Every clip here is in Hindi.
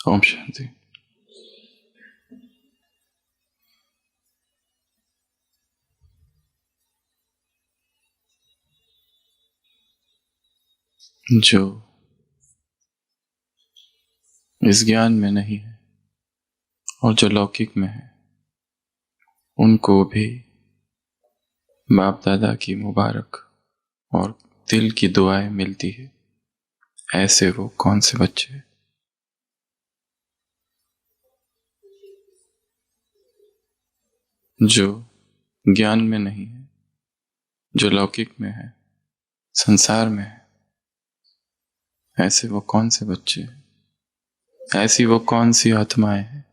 ओम शांति। जो इस ज्ञान में नहीं है और जो लौकिक में है, उनको भी बाप दादा की मुबारक और दिल की दुआएं मिलती है। ऐसे वो कौन से बच्चे जो ज्ञान में नहीं है, जो लौकिक में है, संसार में है, ऐसे वो कौन से बच्चे, ऐसी वो कौन सी आत्माएं हैं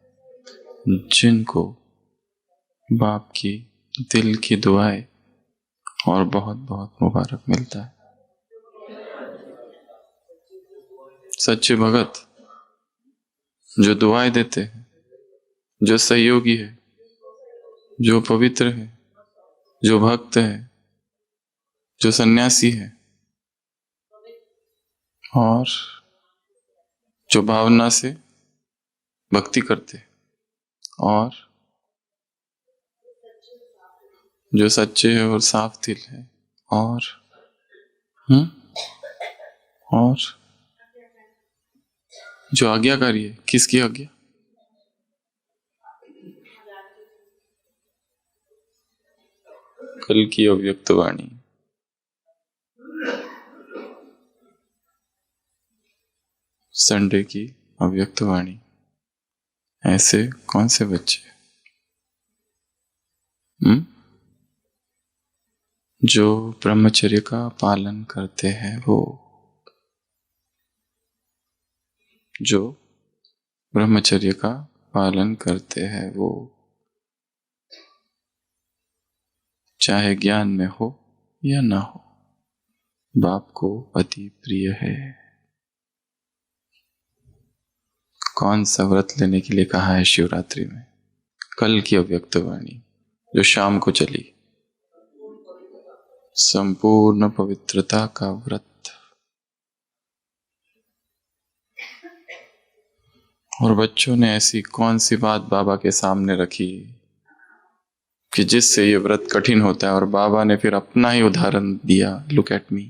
जिनको बाप की दिल की दुआएं और बहुत बहुत मुबारक मिलता है। सच्चे भगत जो दुआएं देते हैं, जो सहयोगी है, जो पवित्र है, जो भक्त है, जो सन्यासी है और जो भावना से भक्ति करते हैं और जो सच्चे है और साफ दिल है और जो आज्ञाकारी है। किसकी आज्ञा? कल की अव्यक्त वाणी, संडे की अव्यक्त वाणी। ऐसे कौन से बच्चे जो ब्रह्मचर्य का पालन करते हैं, वो जो ब्रह्मचर्य का पालन करते हैं, वो चाहे ज्ञान में हो या ना हो, बाप को अति प्रिय है। कौन सा व्रत लेने के लिए कहा है शिवरात्रि में? कल की अव्यक्त वाणी जो शाम को चली, संपूर्ण पवित्रता का व्रत। और बच्चों ने ऐसी कौन सी बात बाबा के सामने रखी कि जिससे ये व्रत कठिन होता है, और बाबा ने फिर अपना ही उदाहरण दिया। Look at me.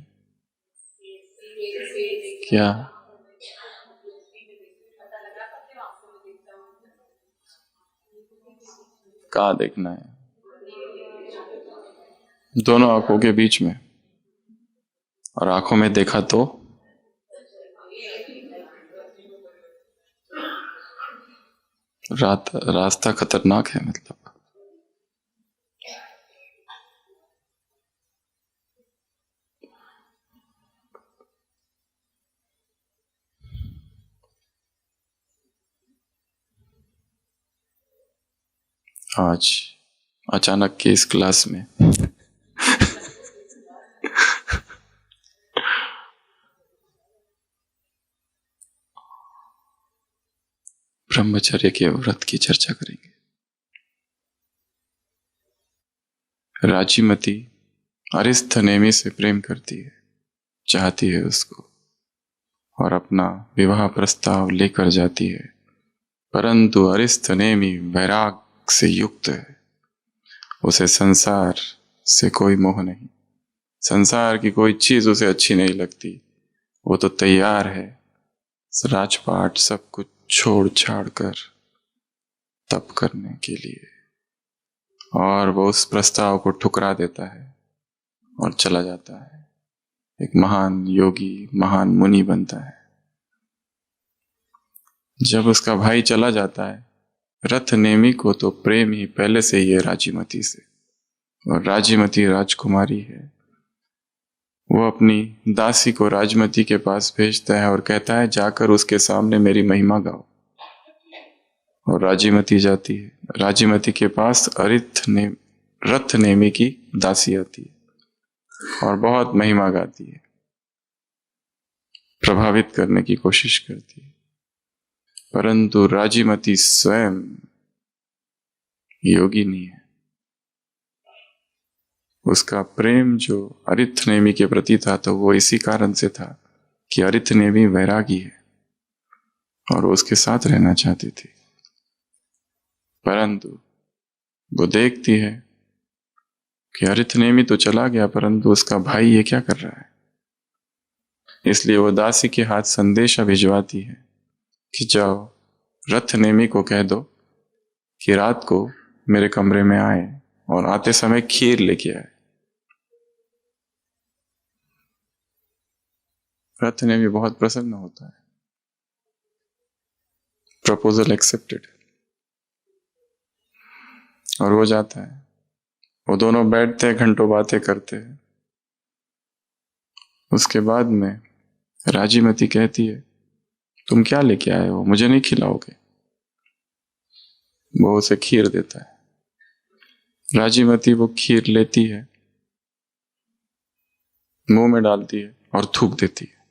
क्या कहाँ देखना है? दोनों आंखों के बीच में, और आंखों में देखा तो रास्ता खतरनाक है। मतलब आज अचानक के इस क्लास में ब्रह्मचर्य के व्रत की चर्चा करेंगे। राजीमती अरिस्थनेमी से प्रेम करती है, चाहती है उसको, और अपना विवाह प्रस्ताव लेकर जाती है, परंतु अरिस्थनेमी वैराग से युक्त है। उसे संसार से कोई मोह नहीं, संसार की कोई चीज उसे अच्छी नहीं लगती। वो तो तैयार है राजपाट सब कुछ छोड़ छाड़ कर तप करने के लिए, और वो उस प्रस्ताव को ठुकरा देता है और चला जाता है। एक महान योगी, महान मुनि बनता है। जब उसका भाई चला जाता है, रथनेमी को तो प्रेम ही पहले से ही है राजीमती से, और राजीमती राजकुमारी है। वो अपनी दासी को राजमती के पास भेजता है और कहता है, जाकर उसके सामने मेरी महिमा गाओ। और राजीमती जाती है। राजीमती के पास रथनेमी की दासी आती है और बहुत महिमा गाती है, प्रभावित करने की कोशिश करती है। परंतु राजीमती स्वयं योगिनी है। उसका प्रेम जो अरिथनेमी के प्रति था, तो वो इसी कारण से था कि अरिथनेमी वैरागी है। और वो उसके साथ रहना चाहती थी, परंतु वो देखती है कि अरिथनेमी तो चला गया, परंतु उसका भाई ये क्या कर रहा है। इसलिए वो दासी के हाथ संदेशा भिजवाती है कि जाओ रथनेमी को कह दो कि रात को मेरे कमरे में आए और आते समय खीर लेके आए। रथनेमी बहुत प्रसन्न होता है, प्रपोजल एक्सेप्टेड, और वो जाता है। वो दोनों बैठते हैं, घंटों बातें करते हैं। उसके बाद में राजीमती कहती है, तुम क्या लेके आए हो, मुझे नहीं खिलाओगे। वो उसे खीर देता है। राजीमती वो खीर लेती है, मुंह में डालती है और थूक देती है,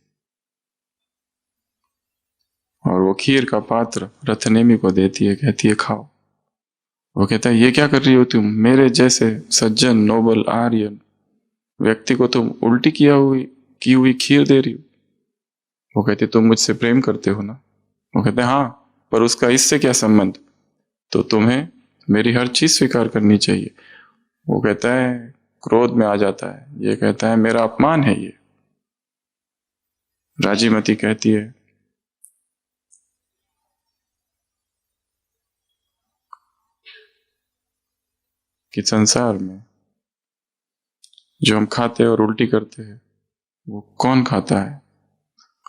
और वो खीर का पात्र रथनेमी को देती है, कहती है खाओ। वो कहता है, ये क्या कर रही हो तुम, मेरे जैसे सज्जन नोबल आर्यन व्यक्ति को तुम उल्टी की हुई खीर दे रही हो। वो कहती, तुम मुझसे प्रेम करते हो ना। वो कहते, हाँ, पर उसका इससे क्या संबंध, तो तुम्हें मेरी हर चीज स्वीकार करनी चाहिए। वो कहता है, क्रोध में आ जाता है, ये कहता है मेरा अपमान है ये। राजीमती कहती है, कि संसार में जो हम खाते और उल्टी करते हैं वो कौन खाता है।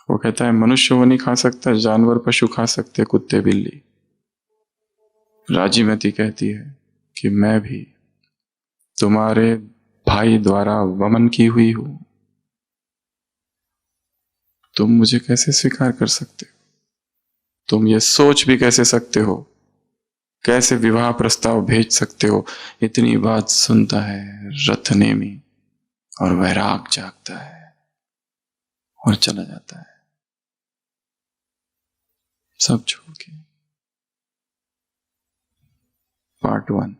वो कहता है, मनुष्य वो नहीं खा सकता, जानवर पशु खा सकते, कुत्ते बिल्ली। राजीमती कहती है कि मैं भी तुम्हारे भाई द्वारा वमन की हुई हूं, तुम मुझे कैसे स्वीकार कर सकते हो, तुम ये सोच भी कैसे सकते हो, कैसे विवाह प्रस्ताव भेज सकते हो। इतनी बात सुनता है रथनेमी और वैराग जागता है और चला जाता है, सब छोड़ के। पार्ट 1।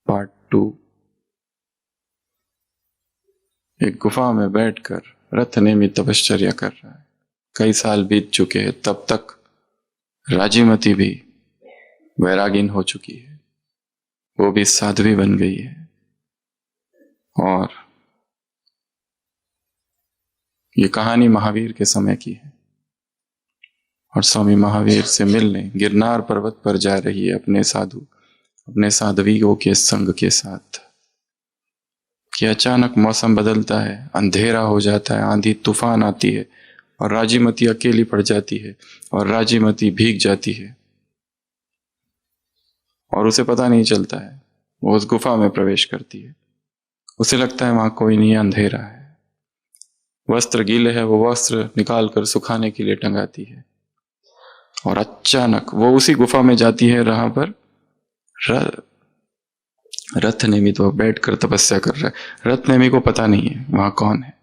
पार्ट 2। एक गुफा में बैठकर रथनेमी तपश्चर्या कर रहा है। कई साल बीत चुके हैं, तब तक राजीमती भी वैरागिन हो चुकी है, वो भी साध्वी बन गई है। और ये कहानी महावीर के समय की है, और स्वामी महावीर से मिलने गिरनार पर्वत पर जा रही है अपने साध्वियों के संग के साथ, कि अचानक मौसम बदलता है, अंधेरा हो जाता है, आंधी तूफान आती है और राजीमती अकेली पड़ जाती है और राजीमती भीग जाती है और उसे पता नहीं चलता है। वो उस गुफा में प्रवेश करती है, उसे लगता है वहां कोई नहीं, अंधेरा है। वस्त्र गीले है, वो वस्त्र निकाल कर सुखाने के लिए टंगाती है और अचानक वो उसी गुफा में जाती है जहां पर रथनेमी तो बैठकर तपस्या कर रहा है। रथनेमी को पता नहीं है वहां कौन है,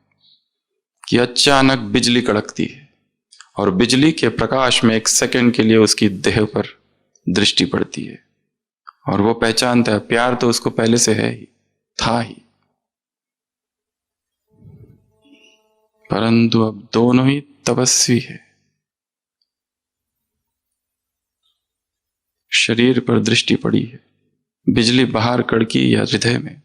कि अचानक बिजली कड़कती है और बिजली के प्रकाश में एक सेकंड के लिए उसकी देह पर दृष्टि पड़ती है और वो पहचानता है, प्यार तो उसको पहले से है ही, था ही, परंतु अब दोनों ही तपस्वी है। शरीर पर दृष्टि पड़ी है, बिजली बाहर कड़की या हृदय में।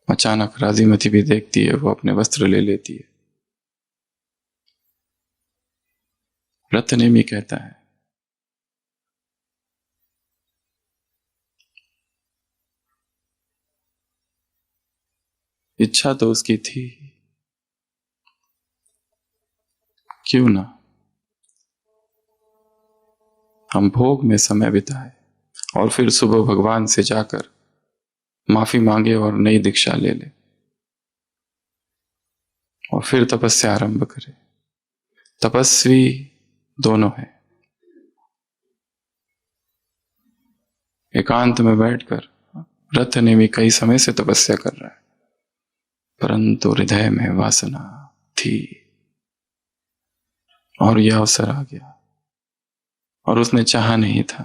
अचानक राजीमती भी देखती है, वो अपने वस्त्र ले लेती है। रथनेमी कहता है, इच्छा तो उसकी थी, क्यों ना हम भोग में समय बिताए और फिर सुबह भगवान से जाकर माफी मांगे और नई दीक्षा ले ले और फिर तपस्या आरंभ करे। तपस्वी दोनों है, एकांत में बैठकर रथनेमी कई समय से तपस्या कर रहा है, परंतु हृदय में वासना थी और यह अवसर आ गया और उसने चाहा नहीं था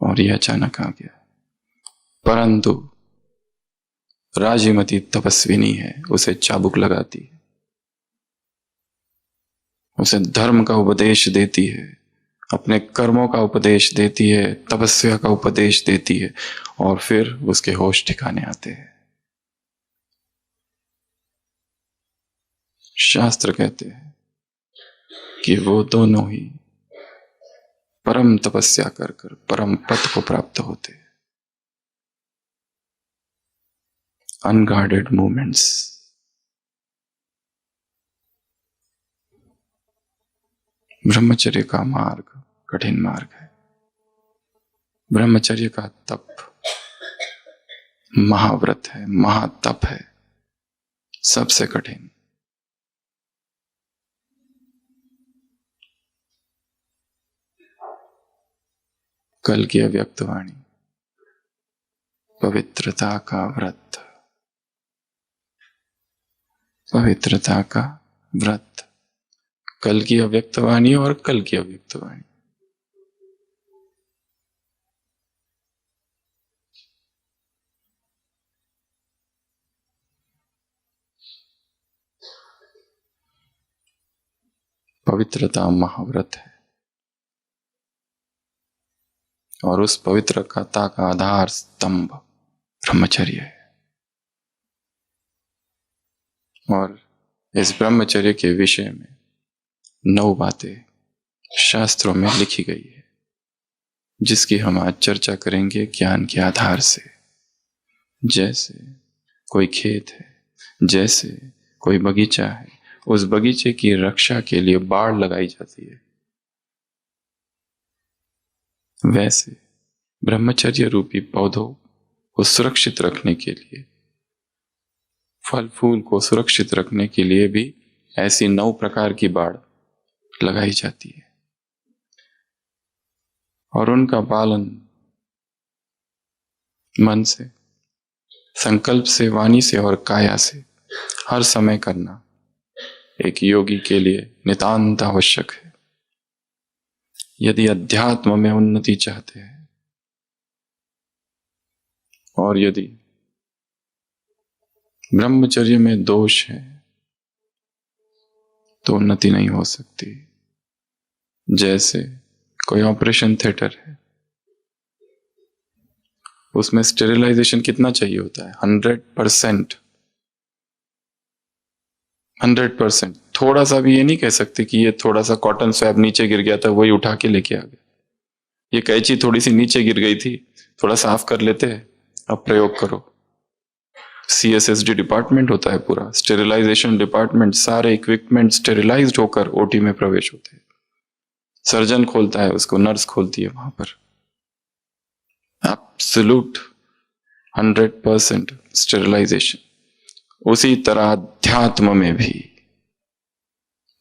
और यह अचानक आ गया। परंतु राजीमती तपस्विनी है, उसे चाबुक लगाती है उसे धर्म का उपदेश देती है, अपने कर्मों का उपदेश देती है, तपस्या का उपदेश देती है, और फिर उसके होश ठिकाने आते हैं। शास्त्र कहते हैं कि वो दोनों ही परम तपस्या कर कर परम पद को प्राप्त होते हैं। Unguarded movements. ब्रह्मचर्य का मार्ग कठिन मार्ग है। ब्रह्मचर्य का तप महाव्रत है, महातप है, सबसे कठिन। कल की अव्यक्त वाणी, पवित्रता का व्रत, पवित्रता का व्रत। कल की अव्यक्त वाणी और कल की अव्यक्त वाणी। पवित्रता महाव्रत है, और उस पवित्रता का आधार स्तंभ ब्रह्मचर्य है। और इस ब्रह्मचर्य के विषय में 9 बातें शास्त्रों में लिखी गई है, जिसकी हम आज चर्चा करेंगे ज्ञान के आधार से। जैसे कोई खेत है, जैसे कोई बगीचा है, उस बगीचे की रक्षा के लिए बाड़ लगाई जाती है, वैसे ब्रह्मचर्य रूपी पौधों को सुरक्षित रखने के लिए, फल फूल को सुरक्षित रखने के लिए भी ऐसी 9 प्रकार की बाड़ लगाई जाती है। और उनका पालन मन से, संकल्प से, वाणी से और काया से हर समय करना एक योगी के लिए नितांत आवश्यक है। यदि अध्यात्म में उन्नति चाहते हैं और यदि ब्रह्मचर्य में दोष है तो उन्नति नहीं हो सकती। जैसे कोई ऑपरेशन थिएटर है, उसमें स्टेरिलाइजेशन कितना चाहिए होता है? 100%। 100%। थोड़ा सा भी ये नहीं कह सकते कि ये थोड़ा सा कॉटन स्वैब नीचे गिर गया था, वही उठा के लेके आ गए। ये कैंची थोड़ी सी नीचे गिर गई थी, थोड़ा साफ कर लेते हैं, अब प्रयोग करो। CSSD डिपार्टमेंट होता है पूरा, स्टेरिलाइजेशन डिपार्टमेंट, सारे इक्विपमेंट स्टेरिलाइज्ड होकर ओटी में प्रवेश होते हैं। सर्जन खोलता है उसको, नर्स खोलती है वहां पर। Absolute 100% sterilisation. उसी तरह अध्यात्म में भी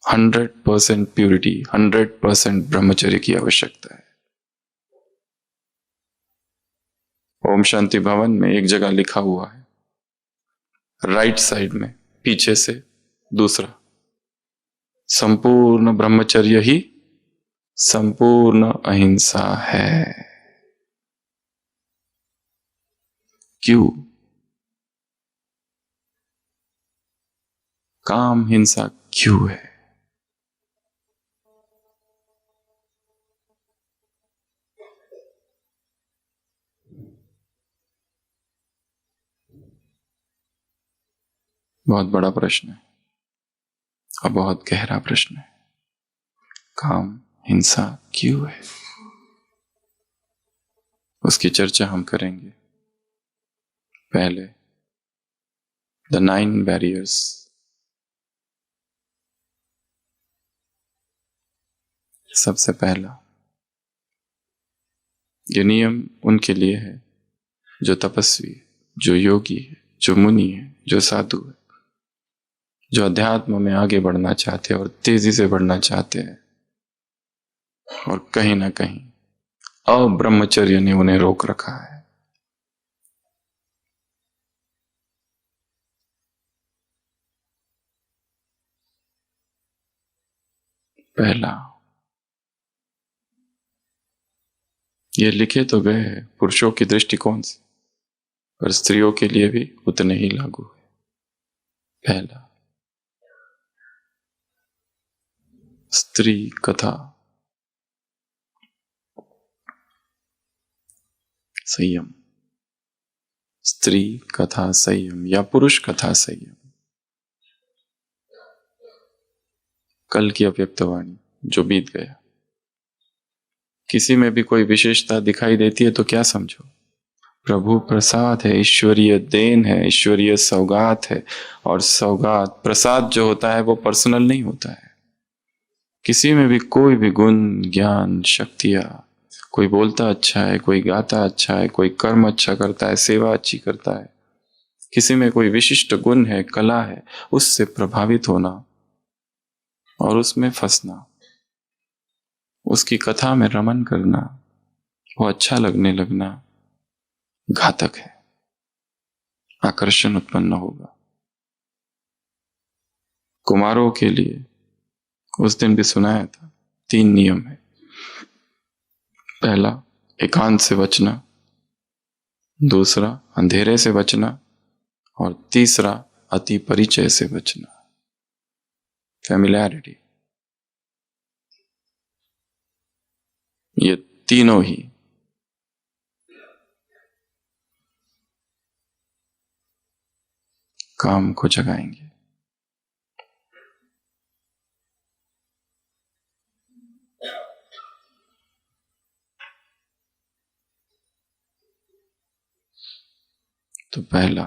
100% प्यूरिटी, 100% ब्रह्मचर्य की आवश्यकता है। ओम शांति भवन में एक जगह लिखा हुआ है, राइट साइड में पीछे से दूसरा, संपूर्ण ब्रह्मचर्य ही संपूर्ण अहिंसा है। क्यों? काम हिंसा क्यों है? बहुत बड़ा प्रश्न है और बहुत गहरा प्रश्न है। काम हिंसा क्यों है, उसकी चर्चा हम करेंगे। पहले द 9 बैरियर्स। सबसे पहला, ये नियम उनके लिए है जो तपस्वी है, जो योगी है, जो मुनि है, जो साधु है, जो अध्यात्म में आगे बढ़ना चाहते हैं और तेजी से बढ़ना चाहते हैं, और कहीं ना कहीं अब्रह्मचर्य ने उन्हें रोक रखा है। पहला, ये लिखे तो गए हैं पुरुषों की दृष्टिकोण से, पर स्त्रियों के लिए भी उतने ही लागू है। पहला, स्त्री कथा संयम, स्त्री कथा संयम या पुरुष कथा संयम। कल की अव्यक्त वाणी जो बीत गया, किसी में भी कोई विशेषता दिखाई देती है तो क्या समझो, प्रभु प्रसाद है, ईश्वरीय देन है, ईश्वरीय सौगात है। और सौगात प्रसाद जो होता है वो पर्सनल नहीं होता है। किसी में भी कोई भी गुण, ज्ञान, शक्तियां, कोई बोलता अच्छा है, कोई गाता अच्छा है, कोई कर्म अच्छा करता है, सेवा अच्छी करता है, किसी में कोई विशिष्ट गुण है, कला है, उससे प्रभावित होना और उसमें फंसना, उसकी कथा में रमन करना, वो अच्छा लगने लगना घातक है। आकर्षण उत्पन्न होगा। कुमारों के लिए उस दिन भी सुनाया था 3 नियम है। पहला, एकांत से बचना, दूसरा अंधेरे से बचना, और तीसरा अति परिचय से बचना, फैमिलियरिटी। ये तीनों ही काम को जगाएंगे। तो पहला,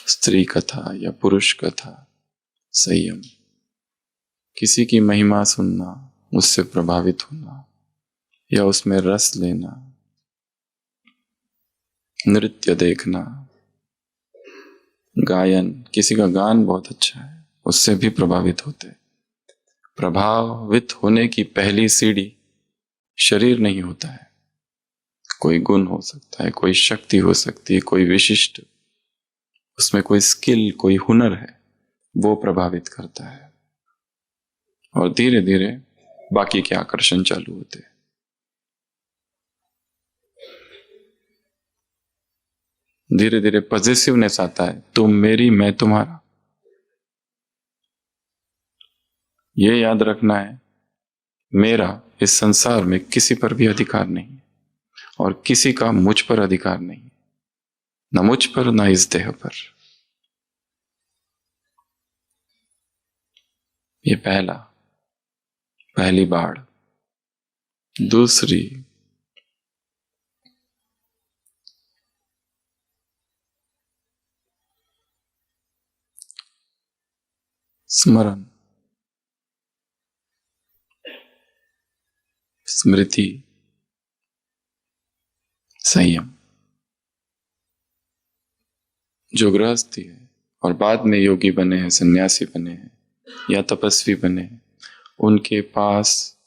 स्त्री कथा या पुरुष कथा संयम, किसी की महिमा सुनना, उससे प्रभावित होना या उसमें रस लेना, नृत्य देखना, गायन, किसी का गान बहुत अच्छा है उससे भी प्रभावित होते। प्रभावित होने की पहली सीढ़ी शरीर नहीं होता है, कोई गुण हो सकता है, कोई शक्ति हो सकती है, कोई विशिष्ट, उसमें कोई स्किल, कोई हुनर है, वो प्रभावित करता है। और धीरे धीरे बाकी के आकर्षण चालू होते हैं। धीरे धीरे पॉजिटिवनेस आता है, तुम मेरी, मैं तुम्हारा। ये याद रखना है, मेरा इस संसार में किसी पर भी अधिकार नहीं और किसी का मुझ पर अधिकार नहीं, न मुझ पर न इस देह पर। ये पहली बाढ़। दूसरी, स्मरण, स्मृति, संयम। जो गृहस्थी है और बाद में योगी बने हैं, सन्यासी बने हैं या तपस्वी बने हैं, उनके पास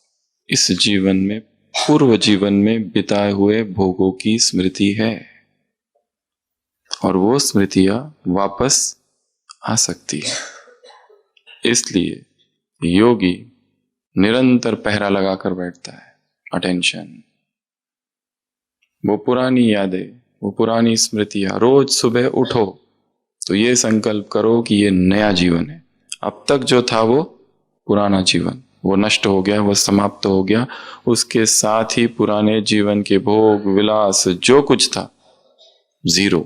इस जीवन में, पूर्व जीवन में बिताए हुए भोगों की स्मृति है और वो स्मृतियां वापस आ सकती है। इसलिए योगी निरंतर पहरा लगाकर बैठता है, अटेंशन। वो पुरानी यादें, वो पुरानी स्मृतियां, रोज सुबह उठो तो ये संकल्प करो कि ये नया जीवन है। अब तक जो था वो पुराना जीवन, वो नष्ट हो गया, वो समाप्त हो गया। उसके साथ ही पुराने जीवन के भोग विलास जो कुछ था, जीरो।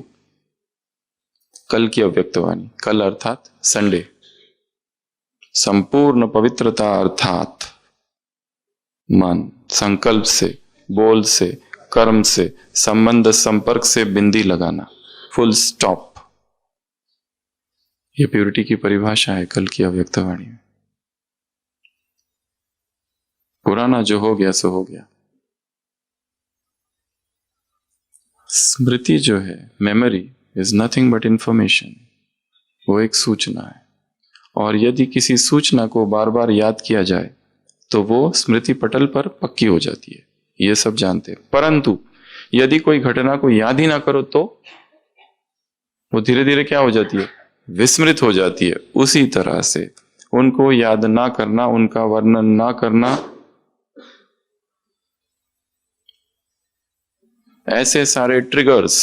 कल की अव्यक्तवाणी, कल अर्थात संडे, संपूर्ण पवित्रता अर्थात मन, संकल्प से, बोल से, कर्म से, संबंध संपर्क से बिंदी लगाना, फुल स्टॉप। ये प्योरिटी की परिभाषा है कल की अव्यक्तवाणी में। पुराना जो हो गया सो हो गया। स्मृति जो है, memory is nothing but information, वो एक सूचना है। और यदि किसी सूचना को बार बार याद किया जाए तो वो स्मृति पटल पर पक्की हो जाती है, ये सब जानते हैं। परंतु यदि कोई घटना को याद ही ना करो तो वो धीरे धीरे क्या हो जाती है, विस्मृत हो जाती है। उसी तरह से उनको याद ना करना, उनका वर्णन ना करना, ऐसे सारे ट्रिगर्स,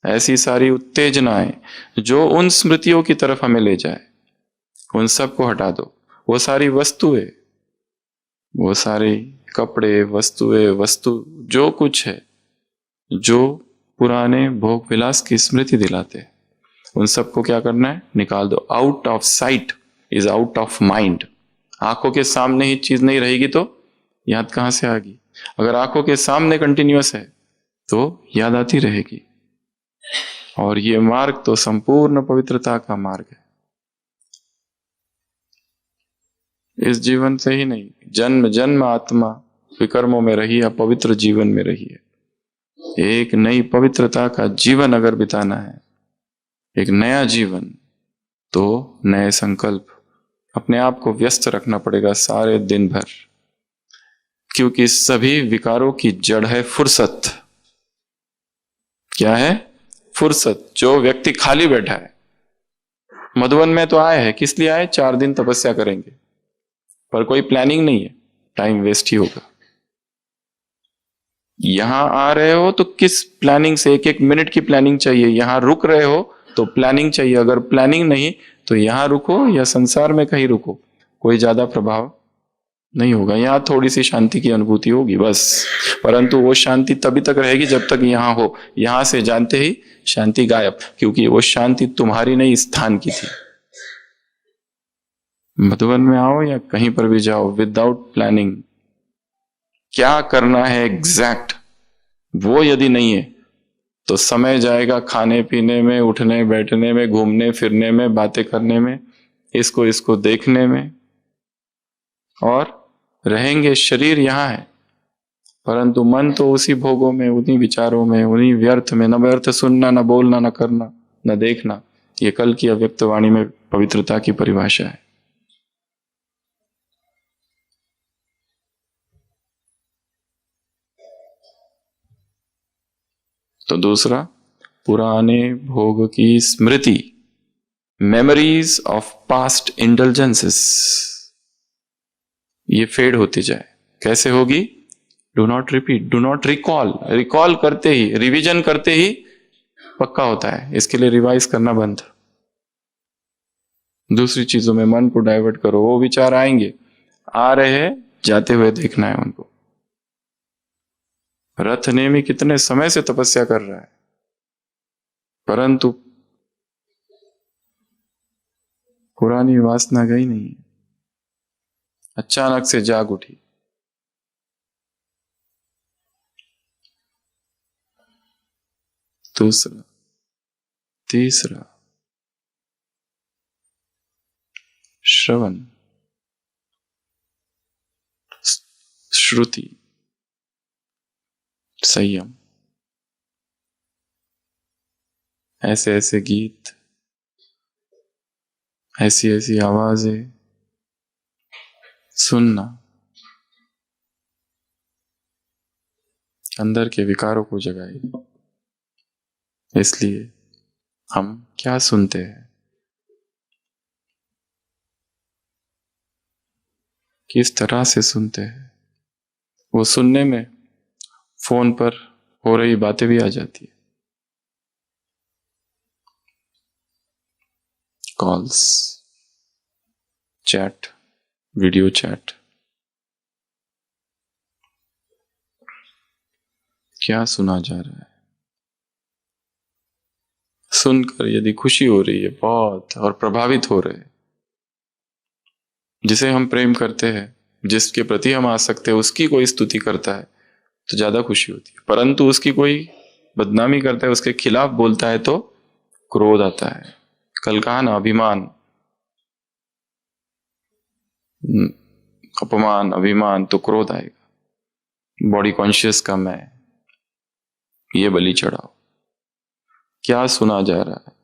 ऐसी सारी उत्तेजनाएं जो उन स्मृतियों की तरफ हमें ले जाए, उन सब को हटा दो। वो सारी वस्तुएं, वो सारे कपड़े, वस्तु जो कुछ है, जो पुराने भोग विलास की स्मृति दिलाते हैं, उन सबको क्या करना है? निकाल दो। Out of site is out of mind. आंखों के सामने ही चीज नहीं रहेगी तो याद कहां से आएगी? अगर आंखों के सामने कंटिन्यूअस है तो याद आती रहेगी। और ये मार्ग तो संपूर्ण पवित्रता का मार्ग है। इस जीवन से ही नहीं, जन्म जन्म आत्मा विकर्मों में रही या पवित्र जीवन में रही है। एक नई पवित्रता का जीवन अगर बिताना है, एक नया जीवन, तो नए संकल्प, अपने आप को व्यस्त रखना पड़ेगा सारे दिन भर, क्योंकि सभी विकारों की जड़ है फुर्सत। क्या है? फुर्सत। जो व्यक्ति खाली बैठा है, मधुवन में तो आए हैं, किस लिए आए? 4 दिन तपस्या करेंगे, पर कोई प्लानिंग नहीं है, टाइम वेस्ट ही होगा। यहां आ रहे हो तो किस प्लानिंग से? 1-1 मिनट की प्लानिंग चाहिए। यहां रुक रहे हो तो प्लानिंग चाहिए। अगर प्लानिंग नहीं तो यहां रुको या संसार में कहीं रुको, कोई ज्यादा प्रभाव नहीं होगा। यहां थोड़ी सी शांति की अनुभूति होगी बस, परंतु वो शांति तभी तक रहेगी जब तक यहां हो। यहां से जानते ही शांति गायब, क्योंकि वो शांति तुम्हारी नहीं, स्थान की थी। मधुबन में आओ या कहीं पर भी जाओ, विदाउट प्लानिंग क्या करना है एग्जैक्ट, वो यदि नहीं है तो समय जाएगा खाने पीने में, उठने बैठने में, घूमने फिरने में, बातें करने में, इसको देखने में, और रहेंगे। शरीर यहां है परंतु मन तो उसी भोगों में, उन्हीं विचारों में, उन्हीं व्यर्थ में। न व्यर्थ सुनना, न बोलना, न करना, न देखना। ये कल की अव्यक्त वाणी में पवित्रता की परिभाषा है। तो दूसरा, पुराने भोग की स्मृति, मेमोरीज ऑफ पास्ट इंडल्जेंसेस, ये फेड होती जाए। कैसे होगी? Do not repeat, do not recall. Recall करते ही, रिवीजन करते ही पक्का होता है। इसके लिए रिवाइज करना बंद। दूसरी चीजों में मन को डाइवर्ट करो। वो विचार आएंगे, आ रहे हैं, जाते हुए देखना है उनको। रथ नेमी कितने समय से तपस्या कर रहा है, परंतु पुरानी वासना गई नहीं, अचानक से जाग उठी। दूसरा, तीसरा, श्रवण, श्रुति, संयम, ऐसे ऐसे गीत, ऐसी ऐसी आवाजें सुनना, अंदर के विकारों को जगाएगी। इसलिए हम क्या सुनते हैं, किस तरह से सुनते हैं, वो सुनने में फोन पर हो रही बातें भी आ जाती है। कॉल्स, चैट, वीडियो चैट, क्या सुना जा रहा है? सुनकर यदि खुशी हो रही है बहुत, और प्रभावित हो रहे हैं, जिसे हम प्रेम करते हैं, जिसके प्रति हम आसक्त है, उसकी कोई स्तुति करता है तो ज्यादा खुशी होती है। परंतु उसकी कोई बदनामी करता है, उसके खिलाफ बोलता है तो क्रोध आता है। कल कहा ना, अभिमान, अपमान, अभिमान, तो क्रोध आएगा। बॉडी कॉन्शियस का मैं, ये बलि चढ़ाओ। क्या सुना जा रहा है?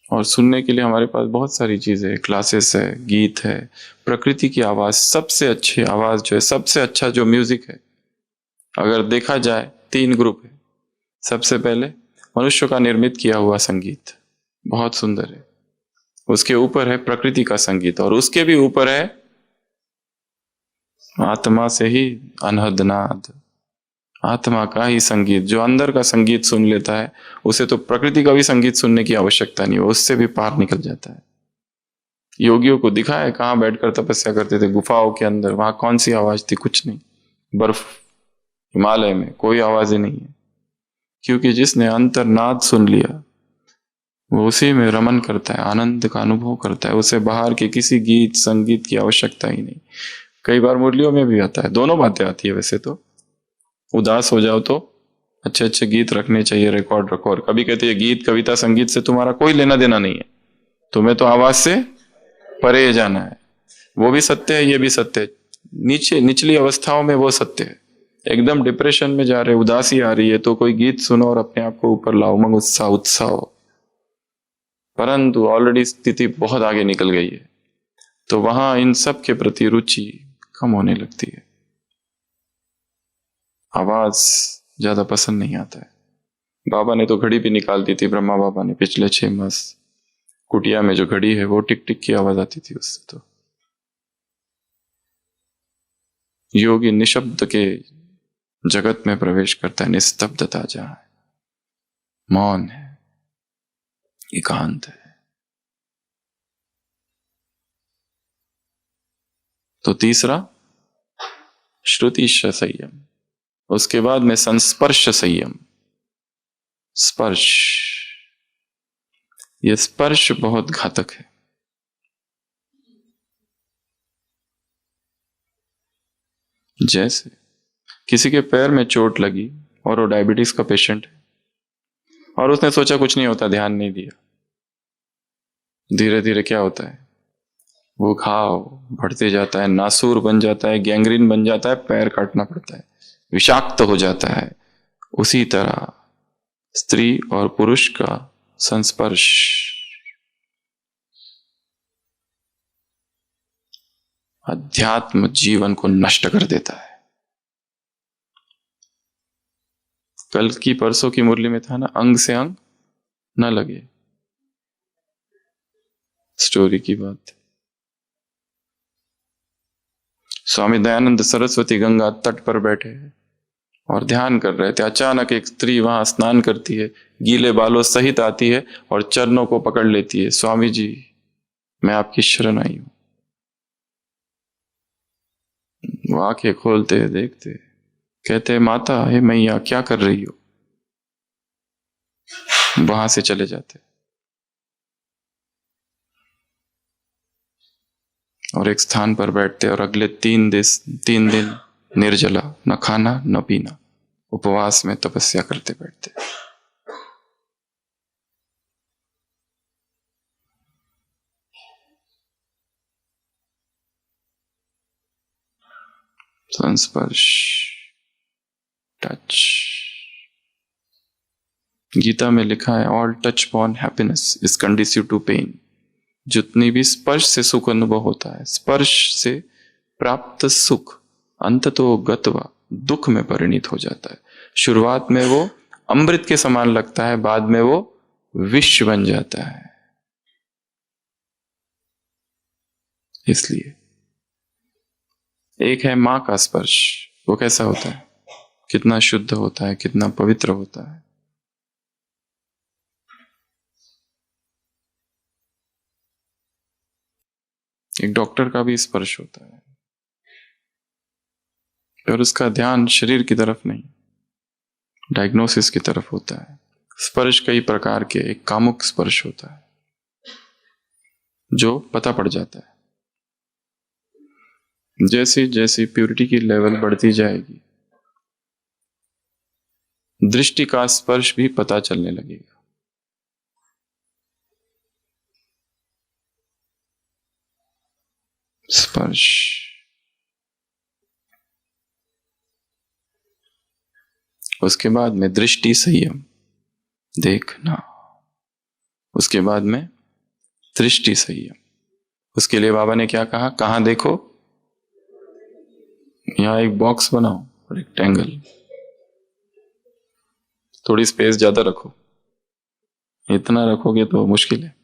और सुनने के लिए हमारे पास बहुत सारी चीजें है, क्लासेस है, गीत है, प्रकृति की आवाज। सबसे अच्छी आवाज जो है, सबसे अच्छा जो म्यूजिक है, अगर देखा जाए 3 ग्रुप है। सबसे पहले मनुष्य का निर्मित किया हुआ संगीत, बहुत सुंदर है। उसके ऊपर है प्रकृति का संगीत, और उसके भी ऊपर है आत्मा से ही अनहद नाद, आत्मा का ही संगीत। जो अंदर का संगीत सुन लेता है, उसे तो प्रकृति का भी संगीत सुनने की आवश्यकता नहीं, वो उससे भी पार निकल जाता है। योगियों को दिखा है कहाँ बैठकर तपस्या करते थे, गुफाओं के अंदर। वहां कौन सी आवाज थी? कुछ नहीं। बर्फ, हिमालय में कोई आवाज ही नहीं है, क्योंकि जिसने अंतर्नाद सुन लिया वो उसी में रमन करता है, आनंद का अनुभव करता है। उसे बाहर के किसी गीत संगीत की आवश्यकता ही नहीं। कई बार मुरलियों में भी आता है, दोनों बातें आती है वैसे तो। उदास हो जाओ तो अच्छे अच्छे गीत रखने चाहिए, रिकॉर्ड रखो। और कभी कहते हैं गीत कविता संगीत से तुम्हारा कोई लेना देना नहीं है, तुम्हें तो आवाज से परे जाना है। वो भी सत्य है, ये भी सत्य है। नीचे निचली अवस्थाओं में वो सत्य है। एकदम डिप्रेशन में जा रहे, उदासी आ रही है, तो कोई गीत सुनो और अपने आप को ऊपर लाओ, उमंग उत्साह उत्साह हो। परंतु ऑलरेडी स्थिति बहुत आगे निकल गई है, तो वहां इन सब के प्रति रुचि कम होने लगती है। आवाज ज्यादा पसंद नहीं आता है। बाबा ने तो घड़ी भी निकाल दी थी, ब्रह्मा बाबा ने, पिछले 6 मास। कुटिया में जो घड़ी है वो टिक टिक की आवाज आती थी उससे। तो योगी निशब्द के जगत में प्रवेश करता है, निस्तब्धता जहां है, मौन है, एकांत है। तो तीसरा श्रुति संयम, उसके बाद में संस्पर्श संयम। स्पर्श, ये स्पर्श बहुत घातक है। जैसे किसी के पैर में चोट लगी और वो डायबिटीज का पेशेंट है, और उसने सोचा कुछ नहीं होता, ध्यान नहीं दिया। धीरे धीरे क्या होता है, वो घाव बढ़ते जाता है, नासूर बन जाता है, गैंग्रीन बन जाता है, पैर काटना पड़ता है, विषाक्त हो जाता है। उसी तरह स्त्री और पुरुष का संस्पर्श अध्यात्म जीवन को नष्ट कर देता है। कल की परसों की मुरली में था ना, अंग से अंग न लगे, स्टोरी की बात। स्वामी दयानंद सरस्वती गंगा तट पर बैठे हैं और ध्यान कर रहे थे। अचानक एक स्त्री वहां स्नान करती है, गीले बालों सहित आती है और चरणों को पकड़ लेती है, स्वामी जी मैं आपकी शरण आई हूं। वो आंखें खोलते देखते, कहते माता हे मैया क्या कर रही हो, वहां से चले जाते। और एक स्थान पर बैठते और अगले 3 दिन निर्जला, न खाना न पीना, उपवास में तपस्या करते बैठते। संस्पर्श, टच। गीता में लिखा है all touch upon happiness is conducive to pain. जितनी भी स्पर्श से सुख अनुभव होता है, स्पर्श से प्राप्त सुख अंततो गत्वा दुख में परिणित हो जाता है। शुरुआत में वो अमृत के समान लगता है, बाद में वो विष बन जाता है। इसलिए एक है मां का स्पर्श, वो कैसा होता है, कितना शुद्ध होता है, कितना पवित्र होता है। एक डॉक्टर का भी स्पर्श होता है, और उसका ध्यान शरीर की तरफ नहीं, डायग्नोसिस की तरफ होता है। स्पर्श कई प्रकार के, एक कामुक स्पर्श होता है जो पता पड़ जाता है। जैसी जैसी प्यूरिटी की लेवल बढ़ती जाएगी, दृष्टि का स्पर्श भी पता चलने लगेगा। स्पर्श, उसके बाद में दृष्टि संयम, देखना। उसके बाद में दृष्टि संयम। उसके लिए बाबा ने क्या कहा, कहां देखो, यहां एक बॉक्स बनाओ, रेक्टेंगल, थोड़ी स्पेस ज्यादा रखो। इतना रखोगे तो मुश्किल है,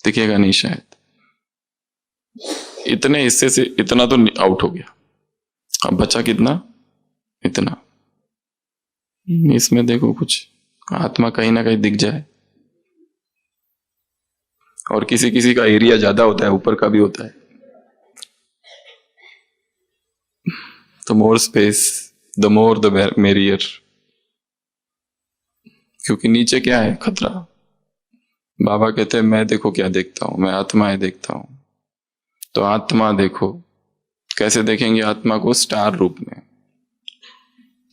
दिखेगा नहीं शायद। इतने हिस्से से इतना तो आउट हो गया, अब बचा कितना, इतना। इसमें देखो कुछ आत्मा कहीं ना कहीं दिख जाए। और किसी किसी का एरिया ज्यादा होता है, ऊपर का भी होता है। तो more space, the more the merrier. क्योंकि नीचे क्या है? खतरा। बाबा कहते हैं मैं देखो क्या देखता हूं, मैं आत्माएं देखता हूं। तो आत्मा देखो। कैसे देखेंगे आत्मा को? स्टार रूप में।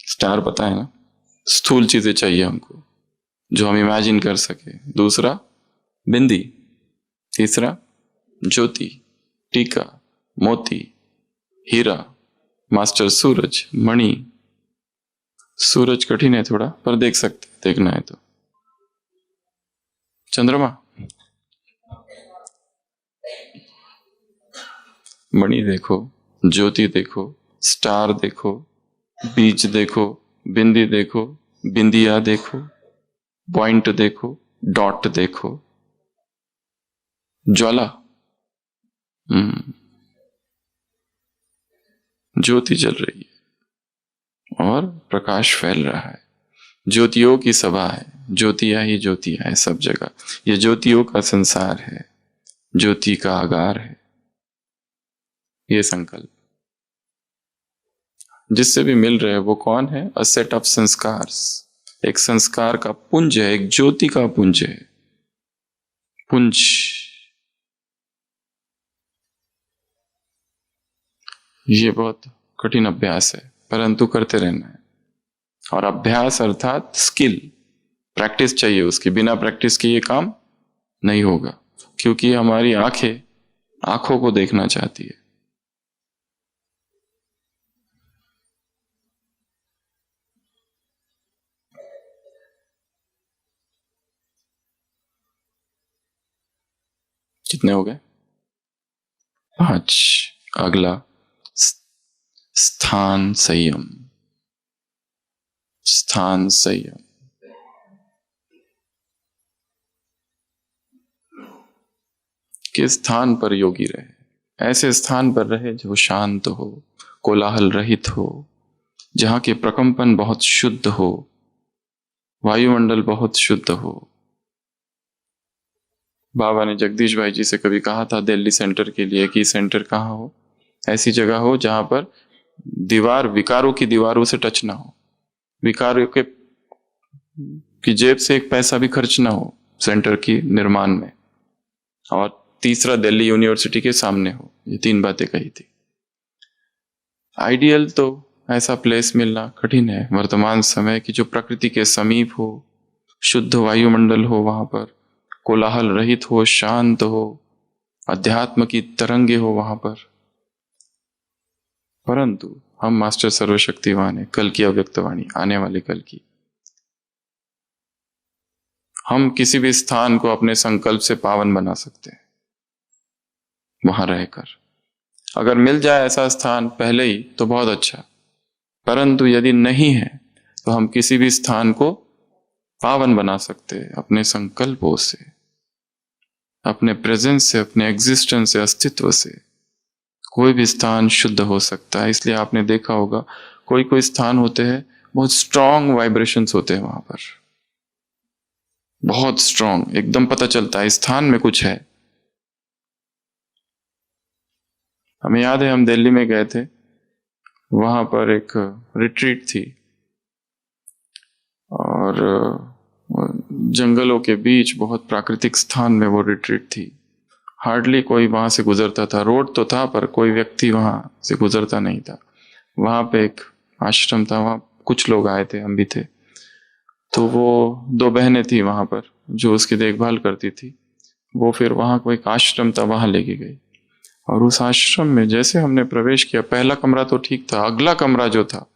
स्टार पता है ना, स्थूल चीजें चाहिए हमको जो हम इमेजिन कर सके। दूसरा बिंदी, तीसरा ज्योति, टीका, मोती, हीरा, मास्टर सूरज, मणि। सूरज कठिन है थोड़ा, पर देख सकते, देखना है तो। चंद्रमा, मणि देखो, ज्योति देखो, स्टार देखो, बीज देखो, बिंदी देखो, बिंदिया देखो, पॉइंट देखो, डॉट देखो, ज्वाला, ज्योति जल रही है और प्रकाश फैल रहा है। ज्योतियों की सभा है, ज्योतियां ही ज्योतियां है सब जगह। ये ज्योतियों का संसार है, ज्योति का आगार है। ये संकल्प जिससे भी मिल रहे हैं वो कौन है? A set of संस्कार्स। एक संस्कार का पुंज है, एक ज्योति का पुंज है। पुंज। ये बहुत कठिन अभ्यास है, परंतु करते रहना है। और अभ्यास अर्थात स्किल, प्रैक्टिस चाहिए उसकी। बिना प्रैक्टिस के ये काम नहीं होगा, क्योंकि हमारी आंखें आंखों को देखना चाहती है। कितने हो गए? 5। अगला स्थान संयम। स्थान संयम। किस स्थान पर योगी रहे? ऐसे स्थान पर रहे जो शांत हो, कोलाहल रहित हो, जहां के प्रकंपन बहुत शुद्ध हो, वायुमंडल बहुत शुद्ध हो। बाबा ने जगदीश भाई जी से कभी कहा था दिल्ली सेंटर के लिए कि सेंटर कहाँ हो? ऐसी जगह हो जहां पर दीवार विकारों की दीवारों से टच ना हो, विकारों के की जेब से एक पैसा भी खर्च ना हो सेंटर की निर्माण में। और तीसरा दिल्ली यूनिवर्सिटी के सामने हो। ये 3 बातें कही थी। आइडियल तो ऐसा प्लेस मिलना कठिन है वर्तमान समय की, जो प्रकृति के समीप हो, शुद्ध वायुमंडल हो, वहां पर कोलाहल रहित हो, शांत हो, अध्यात्म की तरंगे हो वहां पर। परंतु हम मास्टर सर्वशक्तिवान है, कल की अव्यक्तवाणी, आने वाले कल की। हम किसी भी स्थान को अपने संकल्प से पावन बना सकते हैं वहां रहकर। अगर मिल जाए ऐसा स्थान पहले ही तो बहुत अच्छा, परंतु यदि नहीं है तो हम किसी भी स्थान को पावन बना सकते हैं अपने संकल्पों से, अपने प्रेजेंस से, अपने एग्जिस्टेंस से, अस्तित्व से। कोई भी स्थान शुद्ध हो सकता है। इसलिए आपने देखा होगा कोई कोई स्थान होते हैं बहुत स्ट्रांग वाइब्रेशंस होते हैं वहां पर, बहुत स्ट्रांग, एकदम पता चलता है स्थान में कुछ है। हमें याद है हम दिल्ली में गए थे, वहां पर एक रिट्रीट थी और जंगलों के बीच बहुत प्राकृतिक स्थान में वो रिट्रीट थी। हार्डली कोई वहां से गुजरता था, रोड तो था पर कोई व्यक्ति वहां से गुजरता नहीं था। वहां पे एक आश्रम था, वहां कुछ लोग आए थे, हम भी थे। तो वो 2 बहनें थी वहां पर जो उसकी देखभाल करती थी। वो फिर वहां कोई एक आश्रम था, वहां लेके गई। और उस आश्रम में जैसे हमने प्रवेश किया, पहला कमरा तो ठीक था, अगला कमरा जो था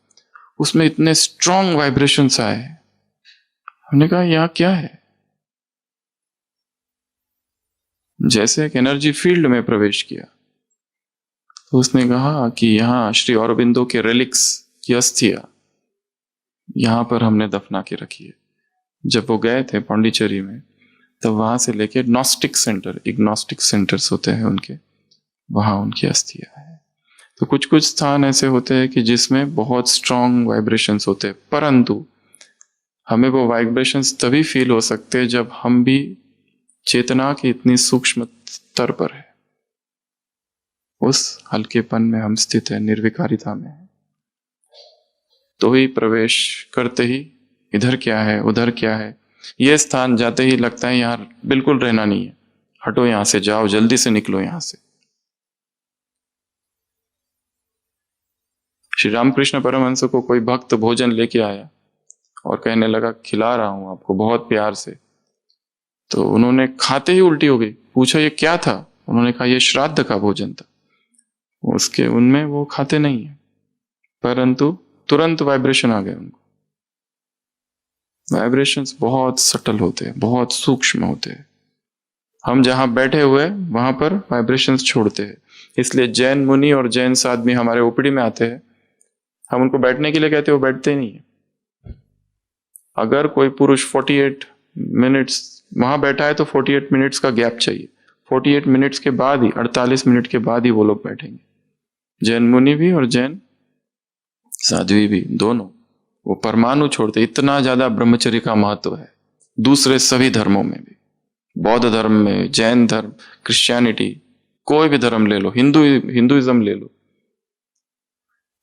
उसमें इतने स्ट्रांग वाइब्रेशंस आए। हमने कहा यहाँ क्या है? जैसे एक एनर्जी फील्ड में प्रवेश किया तो उसने कहा कि यहाँ श्री औरबिंदो के रेलिक्स की अस्थियां यहां पर हमने दफना के रखी है। जब वो गए थे पांडिचेरी में, तब वहां से लेके नॉस्टिक सेंटर, इग्नोस्टिक सेंटर्स होते हैं उनके, वहां उनकी अस्थियां है। तो कुछ कुछ स्थान ऐसे होते हैं कि जिसमें बहुत स्ट्रांग वाइब्रेशंस होते हैं, परंतु हमें वो वाइब्रेशंस तभी फील हो सकते हैं जब हम भी चेतना की इतनी सूक्ष्म स्तर पर है, उस हल्केपन में हम स्थित है, निर्विकारिता में है। तो ही प्रवेश करते ही इधर क्या है उधर क्या है, यह स्थान जाते ही लगता है यार बिल्कुल रहना नहीं है, हटो यहां से, जाओ जल्दी से निकलो यहां से। श्री रामकृष्ण परमहंस को कोई भक्त भोजन लेके आया और कहने लगा खिला रहा हूं आपको बहुत प्यार से, तो उन्होंने खाते ही उल्टी हो गई। पूछा ये क्या था? उन्होंने कहा ये श्राद्ध का भोजन था। उसके उनमें वो खाते नहीं है, परंतु तुरंत वाइब्रेशन आ गए उनको। वाइब्रेशंस बहुत सटल होते हैं, बहुत सूक्ष्म होते हैं। हम जहां बैठे हुए वहां पर वाइब्रेशंस छोड़ते हैं। इसलिए जैन मुनि और जैन आदमी हमारे ओपीडी में आते हैं, हम उनको बैठने के लिए कहते हैं, वो बैठते ही नहीं है। अगर कोई पुरुष 48 मिनट्स वहां बैठा है तो 48 मिनट्स का गैप चाहिए। 48 मिनट्स के बाद ही, 48 मिनट के बाद ही वो लोग बैठेंगे। जैन मुनि भी और जैन साध्वी भी, दोनों वो परमाणु छोड़ते। इतना ज्यादा ब्रह्मचर्य का महत्व है दूसरे सभी धर्मों में भी, बौद्ध धर्म में, जैन धर्म, क्रिश्चियनिटी, कोई भी धर्म ले लो, हिंदुइज्म ले लो।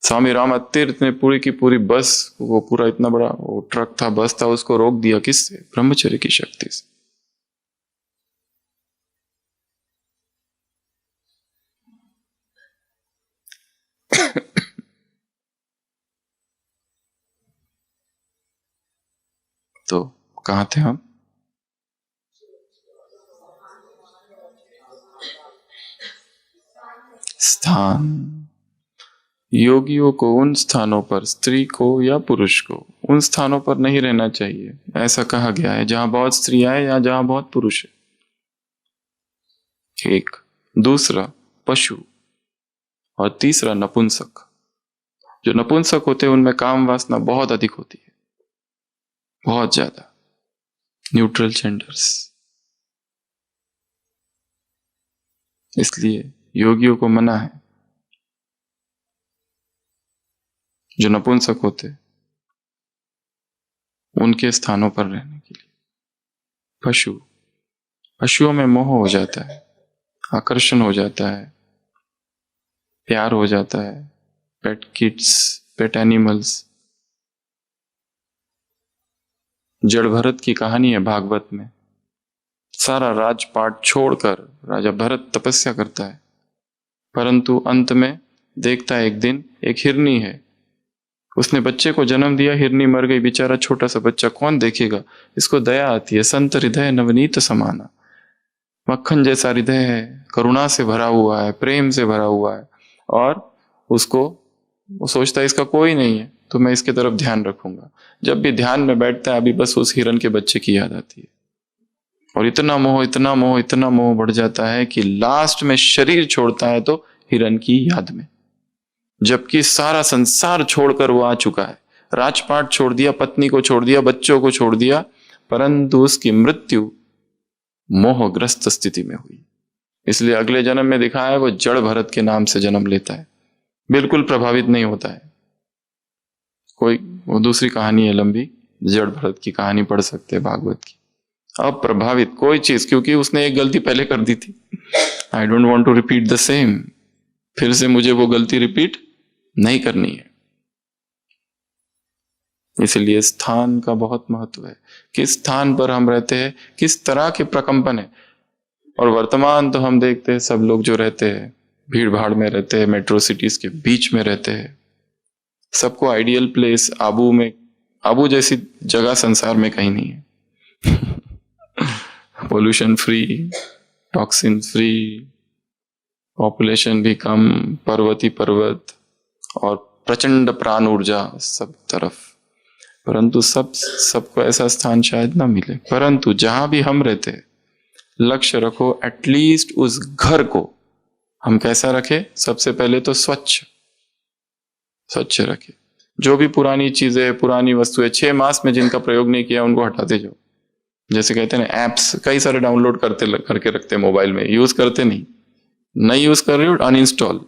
स्वामी राम तीर्थ ने पूरी की पूरी बस, वो पूरा इतना बड़ा वो ट्रक था, बस था, उसको रोक दिया किससे? ब्रह्मचर्य की शक्ति से। तो कहां थे हम? स्थान। योगियों को उन स्थानों पर, स्त्री को या पुरुष को, उन स्थानों पर नहीं रहना चाहिए, ऐसा कहा गया है जहां बहुत स्त्रियां हैं या जहां बहुत पुरुष है। एक। दूसरा पशु, और तीसरा नपुंसक। जो नपुंसक होते हैं उनमें काम वासना बहुत अधिक होती है, बहुत ज्यादा। Neutral genders. इसलिए योगियों को मना है जो नपुंसक होते उनके स्थानों पर रहने के लिए। पशुओं में मोह हो जाता है, आकर्षण हो जाता है, प्यार हो जाता है। पेट किड्स, पेट एनिमल्स। जड़ भरत की कहानी है भागवत में। सारा राजपाट छोड़कर राजा भरत तपस्या करता है, परंतु अंत में देखता है एक दिन एक हिरनी है, उसने बच्चे को जन्म दिया, हिरनी मर गई, बेचारा छोटा सा बच्चा, कौन देखेगा? इसको दया आती है। संत हृदय नवनीत समाना, मक्खन जैसा हृदय है, करुणा से भरा हुआ है, प्रेम से भरा हुआ है, और उसको वो सोचता है इसका कोई नहीं है तो मैं इसके तरफ ध्यान रखूंगा। जब भी ध्यान में बैठता है अभी बस उस हिरन के बच्चे की याद आती है, और इतना मोह, इतना मोह, इतना मोह बढ़ जाता है कि लास्ट में शरीर छोड़ता है तो हिरन की याद में, जबकि सारा संसार छोड़कर वो आ चुका है। राजपाट छोड़ दिया, पत्नी को छोड़ दिया, बच्चों को छोड़ दिया, परंतु उसकी मृत्यु मोहग्रस्त स्थिति में हुई। इसलिए अगले जन्म में दिखाया है वो जड़ भरत के नाम से जन्म लेता है, बिल्कुल प्रभावित नहीं होता है। कोई वो दूसरी कहानी है लंबी, जड़ भरत की कहानी पढ़ सकते हैं भागवत की। अप्रभावित कोई चीज, क्योंकि उसने एक गलती पहले कर दी थी। I don't want to repeat the same, फिर से मुझे वो गलती रिपीट नहीं करनी है। इसलिए स्थान का बहुत महत्व है, किस स्थान पर हम रहते हैं, किस तरह के प्रकंपन है। और वर्तमान तो हम देखते हैं सब लोग जो रहते हैं भीड़ भाड़ में रहते हैं, मेट्रो सिटीज के बीच में रहते हैं, सबको आइडियल प्लेस आबू में, आबू जैसी जगह संसार में कहीं नहीं है। Pollution free, toxin free, population भी कम, पर्वती पर्वत, और प्रचंड प्राण ऊर्जा सब तरफ। परंतु सबको ऐसा स्थान शायद ना मिले। परंतु जहां भी हम रहते हैं, लक्ष्य रखो एटलीस्ट उस घर को हम कैसा रखें। सबसे पहले तो स्वच्छ रखें। जो भी पुरानी चीजें, पुरानी वस्तुएं 6 मास में जिनका प्रयोग नहीं किया उनको हटाते जाओ। जैसे कहते हैं ना, एप्स कई सारे डाउनलोड करके रखते हैं मोबाइल में, यूज करते नहीं यूज कर रहे हो, अनइंस्टॉल।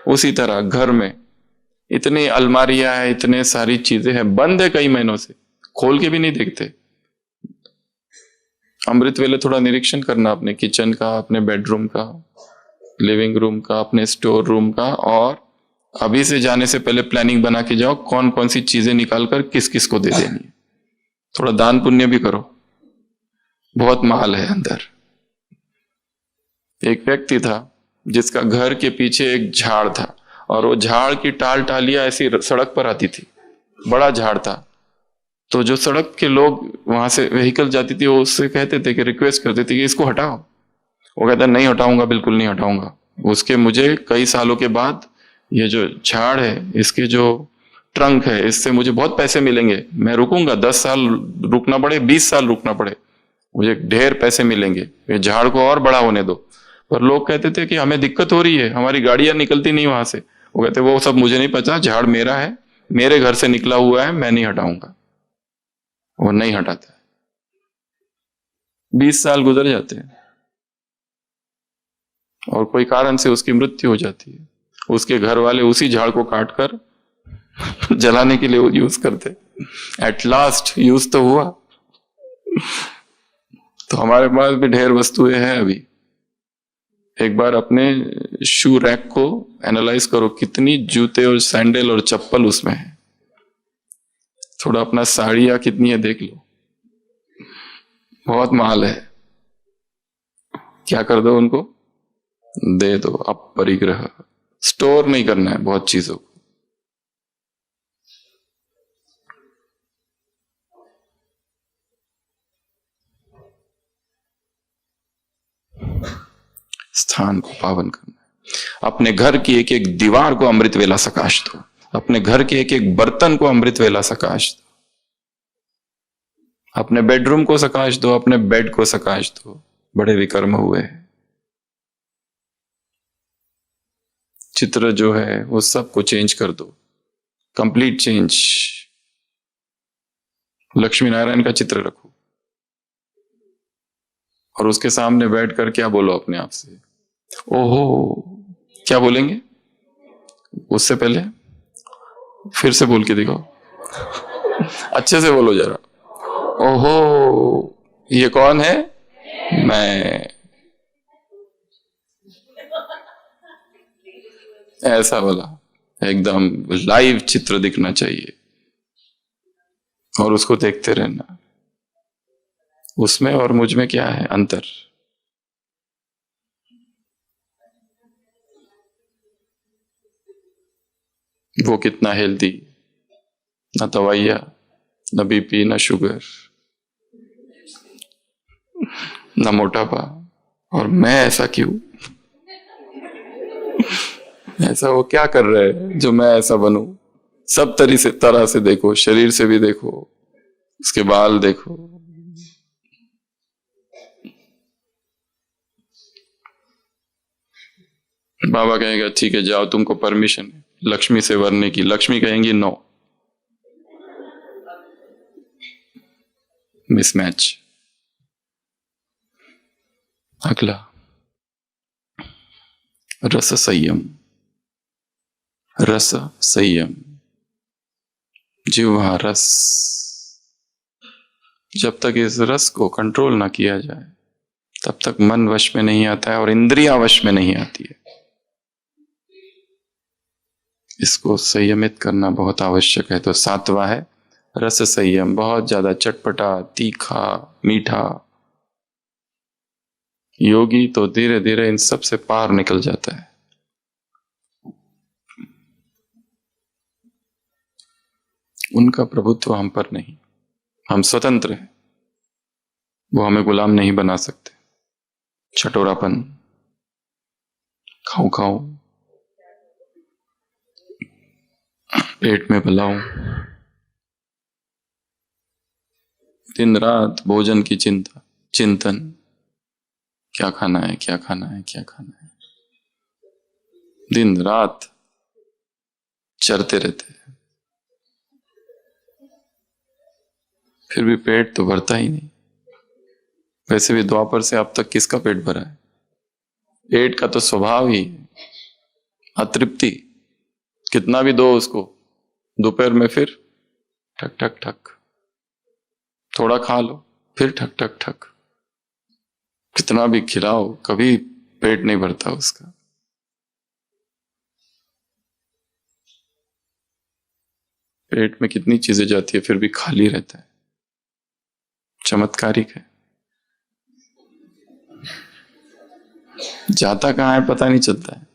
उसी तरह घर में इतनी अलमारियां है, इतने सारी चीजें हैं, बंद है कई महीनों से, खोल के भी नहीं देखते। अमृत वेले थोड़ा निरीक्षण करना अपने किचन का, अपने बेडरूम का, लिविंग रूम का, अपने स्टोर रूम का, और अभी से जाने से पहले प्लानिंग बना के जाओ कौन कौन सी चीजें निकाल कर किस किस को दे देनी है। थोड़ा दान पुण्य भी करो, बहुत माल है अंदर। एक व्यक्ति था जिसका घर के पीछे एक झाड़ था, और वो झाड़ की टाल टालियां ऐसी सड़क पर आती थी, बड़ा झाड़ था। तो जो सड़क के लोग वहां से व्हीकल जाती थी, वो उससे कहते थे कि रिक्वेस्ट करते थे कि इसको हटाओ। वो कहता नहीं हटाऊंगा, बिल्कुल नहीं हटाऊंगा। उसके मुझे कई सालों के बाद ये जो झाड़ है, इसके जो ट्रंक है, इससे मुझे बहुत पैसे मिलेंगे। मैं रुकूंगा, 10 साल रुकना पड़े, 20 साल रुकना पड़े, मुझे ढेर पैसे मिलेंगे, ये झाड़ को और बड़ा होने दो। पर लोग कहते थे कि हमें दिक्कत हो रही है, हमारी गाड़ियां निकलती नहीं वहां से। वो कहते वो सब मुझे नहीं पता, झाड़ मेरा है, मेरे घर से निकला हुआ है, मैं नहीं हटाऊंगा। वो नहीं हटाता है। 20 साल गुजर जाते हैं और कोई कारण से उसकी मृत्यु हो जाती है। उसके घर वाले उसी झाड़ को काट कर जलाने के लिए यूज करते। एट लास्ट यूज तो हुआ। तो हमारे पास भी ढेर वस्तुएं हैं अभी। एक बार अपने शू रैक को एनालाइज करो, कितनी जूते और सैंडल और चप्पल उसमें है। थोड़ा अपना साड़ियां कितनी है देख लो, बहुत माल है। क्या कर दो उनको, दे दो। अपरिग्रह, स्टोर नहीं करना है बहुत चीजों को। स्थान को पावन करना है। अपने घर की एक एक दीवार को अमृत वेला सकाश दो, अपने घर के एक एक बर्तन को अमृत वेला सकाश दो, अपने बेडरूम को सकाश दो, अपने बेड को सकाश दो। बड़े विकर्म हुए हैं। चित्र जो है वो सबको चेंज कर दो, कंप्लीट चेंज। लक्ष्मी नारायण का चित्र रखो और उसके सामने बैठकर क्या बोलो अपने आप से, ओहो। क्या बोलेंगे उससे पहले? फिर से बोल के दिखाओ, अच्छे से बोलो जरा। ओहो, ये कौन है? मैं। ऐसा बोला, एकदम लाइव चित्र दिखना चाहिए और उसको देखते रहना। उसमें और मुझ में क्या है अंतर? वो कितना हेल्दी, न दवाइया, न बीपी, न शुगर, न मोटापा। और मैं ऐसा क्यों? ऐसा वो क्या कर रहे हैं जो मैं ऐसा बनूं? सब तरह से देखो, शरीर से भी देखो, उसके बाल देखो। बाबा कहेगा ठीक है जाओ, तुमको परमिशन है लक्ष्मी से वरने की। लक्ष्मी कहेंगी नो, मिसमैच। अगला रस संयम। रस संयम, जिह्वा रस। जब तक इस रस को कंट्रोल ना किया जाए तब तक मन वश में नहीं आता है और इंद्रियां वश में नहीं आती है। इसको संयमित करना बहुत आवश्यक है। तो 7वां है रस संयम। बहुत ज्यादा चटपटा, तीखा, मीठा। योगी तो धीरे धीरे इन सब से पार निकल जाता है। उनका प्रभुत्व हम पर नहीं, हम स्वतंत्र हैं। वो हमें गुलाम नहीं बना सकते। छटोरापन, खाऊं खाऊं, पेट में भलाऊं, दिन रात भोजन की चिंता, चिंतन, क्या खाना है, क्या खाना है, क्या खाना है। दिन रात चरते रहते हैं, फिर भी पेट तो भरता ही नहीं। वैसे भी द्वापर से अब तक किसका पेट भरा है? पेट का तो स्वभाव ही अतृप्ति। कितना भी दो उसको, दोपहर में फिर ठक ठक ठक, थोड़ा खा लो फिर ठक ठक ठक। कितना भी खिलाओ कभी पेट नहीं भरता उसका। पेट में कितनी चीजें जाती है फिर भी खाली रहता है। चमत्कारिक है। जाता कहाँ है पता नहीं चलता है।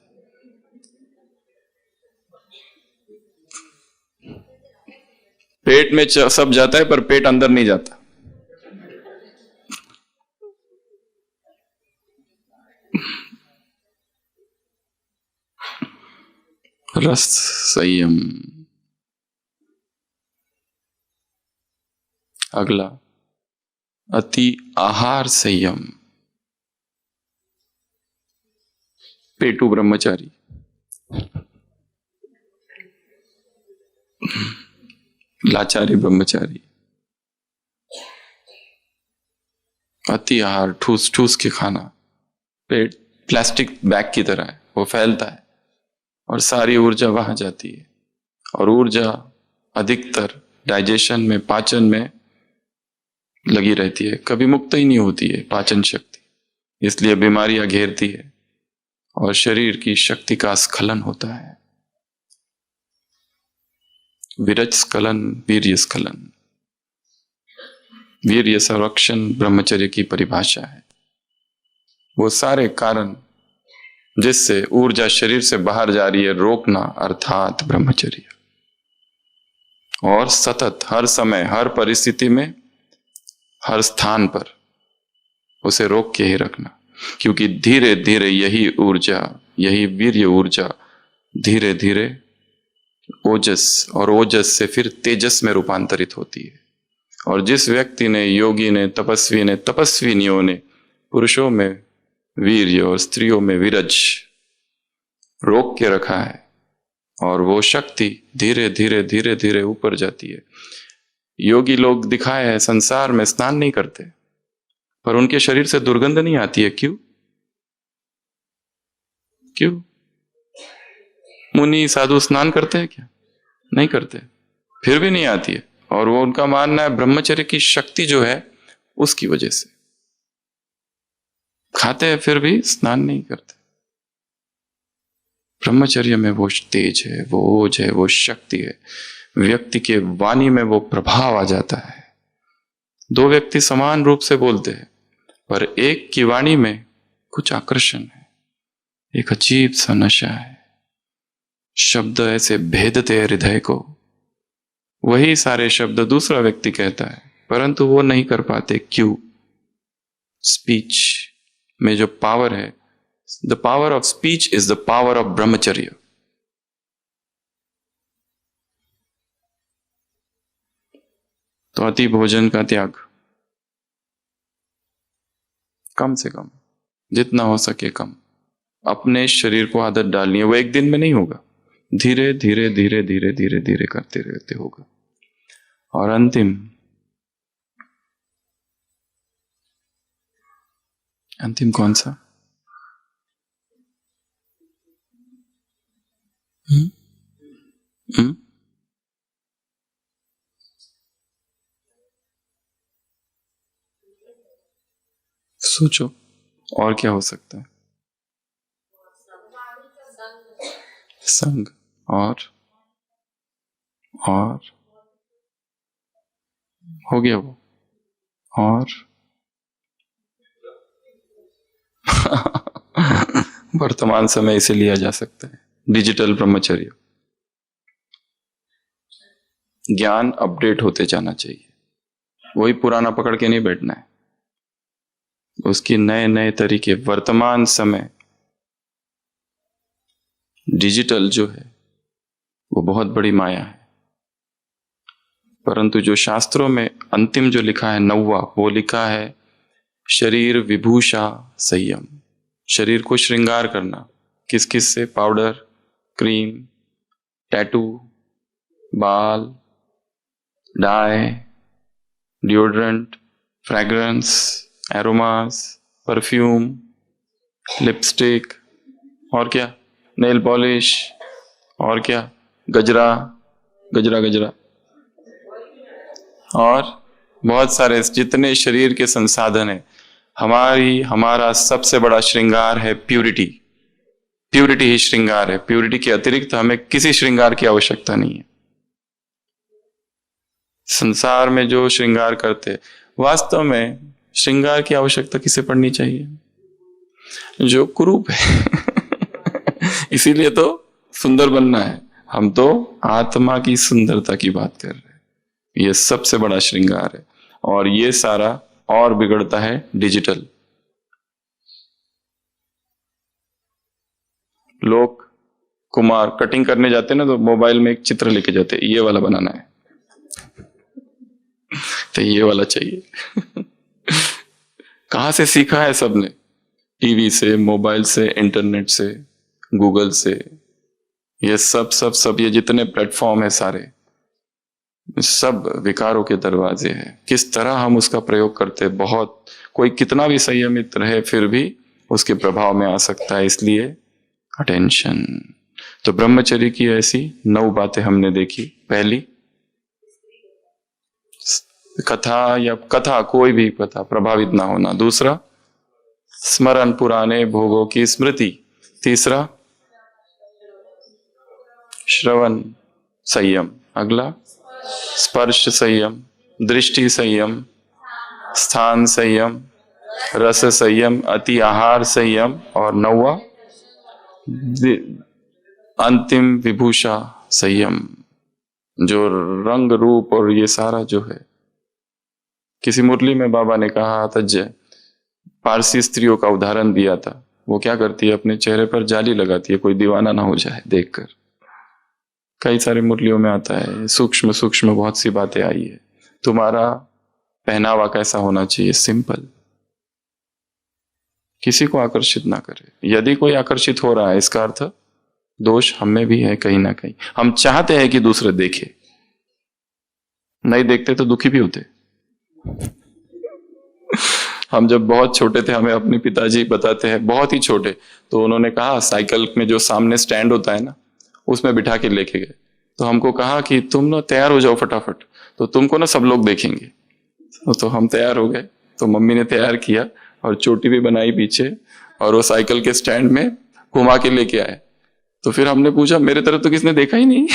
पेट में सब जाता है पर पेट अंदर नहीं जाता। रस संयम। अगला अति आहार संयम। पेटू ब्रह्मचारी। लाचारी ब्रह्मचारी। अति आहार ठूस ठूस के खाना। पेट प्लास्टिक बैग की तरह है, वो फैलता है और सारी ऊर्जा वहां जाती है। और ऊर्जा अधिकतर डाइजेशन में, पाचन में लगी रहती है, कभी मुक्त ही नहीं होती है पाचन शक्ति। इसलिए बीमारियां घेरती है और शरीर की शक्ति का स्खलन होता है। विरज स्खलन, वीर्य स्खलन। वीर्य संरक्षण ब्रह्मचर्य की परिभाषा है। वो सारे कारण जिससे ऊर्जा शरीर से बाहर जा रही है रोकना, अर्थात ब्रह्मचर्य। और सतत, हर समय, हर परिस्थिति में, हर स्थान पर उसे रोक के ही रखना, क्योंकि धीरे धीरे यही ऊर्जा, यही वीर्य ऊर्जा धीरे धीरे ओजस, और ओजस से फिर तेजस में रूपांतरित होती है। और जिस व्यक्ति ने, योगी ने, तपस्वी ने, तपस्विनियों ने पुरुषों में वीर्य और स्त्रियों में विरज रोक के रखा है, और वो शक्ति धीरे धीरे धीरे धीरे ऊपर जाती है। योगी लोग दिखाए हैं संसार में स्नान नहीं करते, पर उनके शरीर से दुर्गंध नहीं आती है। क्यों? क्यों? मुनि साधु स्नान करते हैं क्या? नहीं करते, फिर भी नहीं आती है। और वो उनका मानना है ब्रह्मचर्य की शक्ति जो है उसकी वजह से। खाते हैं फिर भी स्नान नहीं करते। ब्रह्मचर्य में वो तेज है, वो ओज है, वो शक्ति है। व्यक्ति के वाणी में वो प्रभाव आ जाता है। दो व्यक्ति समान रूप से बोलते हैं, पर एक की वाणी में कुछ आकर्षण है, एक अजीब सा नशा है। शब्द ऐसे भेदते हैं हृदय को। वही सारे शब्द दूसरा व्यक्ति कहता है, परंतु वो नहीं कर पाते। क्यों? स्पीच में जो पावर है, the power of speech is the power of ब्रह्मचर्य। तो अति भोजन का त्याग, कम से कम, जितना हो सके कम। अपने शरीर को आदत डालनी है। वो एक दिन में नहीं होगा, धीरे धीरे धीरे धीरे धीरे धीरे करते रहते होगा। और अंतिम कौन सा? सोचो और क्या हो सकता है? संग। और हो गया वो। और वर्तमान समय इसे लिया जा सकता है डिजिटल ब्रह्मचर्य। ज्ञान अपडेट होते जाना चाहिए, वही पुराना पकड़ के नहीं बैठना है। उसकी नए नए तरीके। वर्तमान समय डिजिटल जो है वो बहुत बड़ी माया है, परंतु जो शास्त्रों में अंतिम जो लिखा है 9वां, वो लिखा है शरीर विभूषा संयम। शरीर को श्रृंगार करना। किस किस से? पाउडर, क्रीम, टैटू, बाल, dye, deodorant, fragrance, aromas, perfume, lipstick, और क्या, नेल पॉलिश, और क्या, गजरा गजरा गजरा, और बहुत सारे जितने शरीर के संसाधन है, हमारा सबसे बड़ा श्रृंगार है प्यूरिटी। प्यूरिटी ही श्रृंगार है। प्यूरिटी के अतिरिक्त हमें किसी श्रृंगार की आवश्यकता नहीं है। संसार में जो श्रृंगार करते, वास्तव में श्रृंगार की आवश्यकता किसे पड़नी चाहिए? जो कुरूप है। इसीलिए तो सुंदर बनना है। हम तो आत्मा की सुंदरता की बात कर रहे हैं। ये सबसे बड़ा श्रृंगार है। और ये सारा और बिगड़ता है डिजिटल। लोग कुमार कटिंग करने जाते हैं ना, तो मोबाइल में एक चित्र लेके जाते हैं, ये वाला बनाना है तो ये वाला चाहिए। कहां से सीखा है सबने? टीवी से, मोबाइल से, इंटरनेट से, गूगल से। ये सब ये जितने प्लेटफॉर्म है सारे, सब विकारों के दरवाजे हैं। किस तरह हम उसका प्रयोग करते, बहुत कोई कितना भी संयमित रहे फिर भी उसके प्रभाव में आ सकता है। इसलिए अटेंशन। तो ब्रह्मचर्य की ऐसी 9 बातें हमने देखी। पहली, कथा कोई भी कथा प्रभावित ना होना। दूसरा, स्मरण पुराने भोगों की स्मृति। तीसरा, श्रवण संयम। अगला, स्पर्श संयम, दृष्टि संयम, स्थान संयम, रस संयम, अति आहार संयम। और 9वां, अंतिम विभूषा संयम। जो रंग रूप और ये सारा जो है, किसी मुरली में बाबा ने कहा था, पारसी स्त्रियों का उदाहरण दिया था। वो क्या करती है, अपने चेहरे पर जाली लगाती है, कोई दीवाना ना हो जाए देखकर। कई सारे मुरलियों में आता है, सूक्ष्म सूक्ष्म बहुत सी बातें आई है। तुम्हारा पहनावा कैसा होना चाहिए? सिंपल, किसी को आकर्षित ना करे। यदि कोई आकर्षित हो रहा है, इसका अर्थ दोष हम में भी है कहीं ना कहीं। हम चाहते हैं कि दूसरे देखे, नहीं देखते तो दुखी भी होते। हम जब बहुत छोटे थे, हमें अपने पिताजी बताते हैं, बहुत ही छोटे, तो उन्होंने कहा साइकिल में जो सामने स्टैंड होता है ना, उसमें बिठा के लेके गए। तो हमको कहा कि तुम ना तैयार हो जाओ फटाफट, तो तुमको ना सब लोग देखेंगे। तो हम तैयार हो गए। तो मम्मी ने तैयार किया और चोटी भी बनाई पीछे, और वो साइकिल के स्टैंड में घुमा के लेके आए। तो फिर हमने पूछा, मेरे तरफ तो किसने देखा ही नहीं।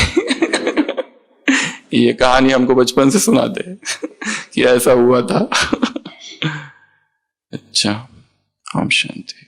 ये कहानी हमको बचपन से सुनाते हैं कि ऐसा हुआ था। अच्छा, हम शांति।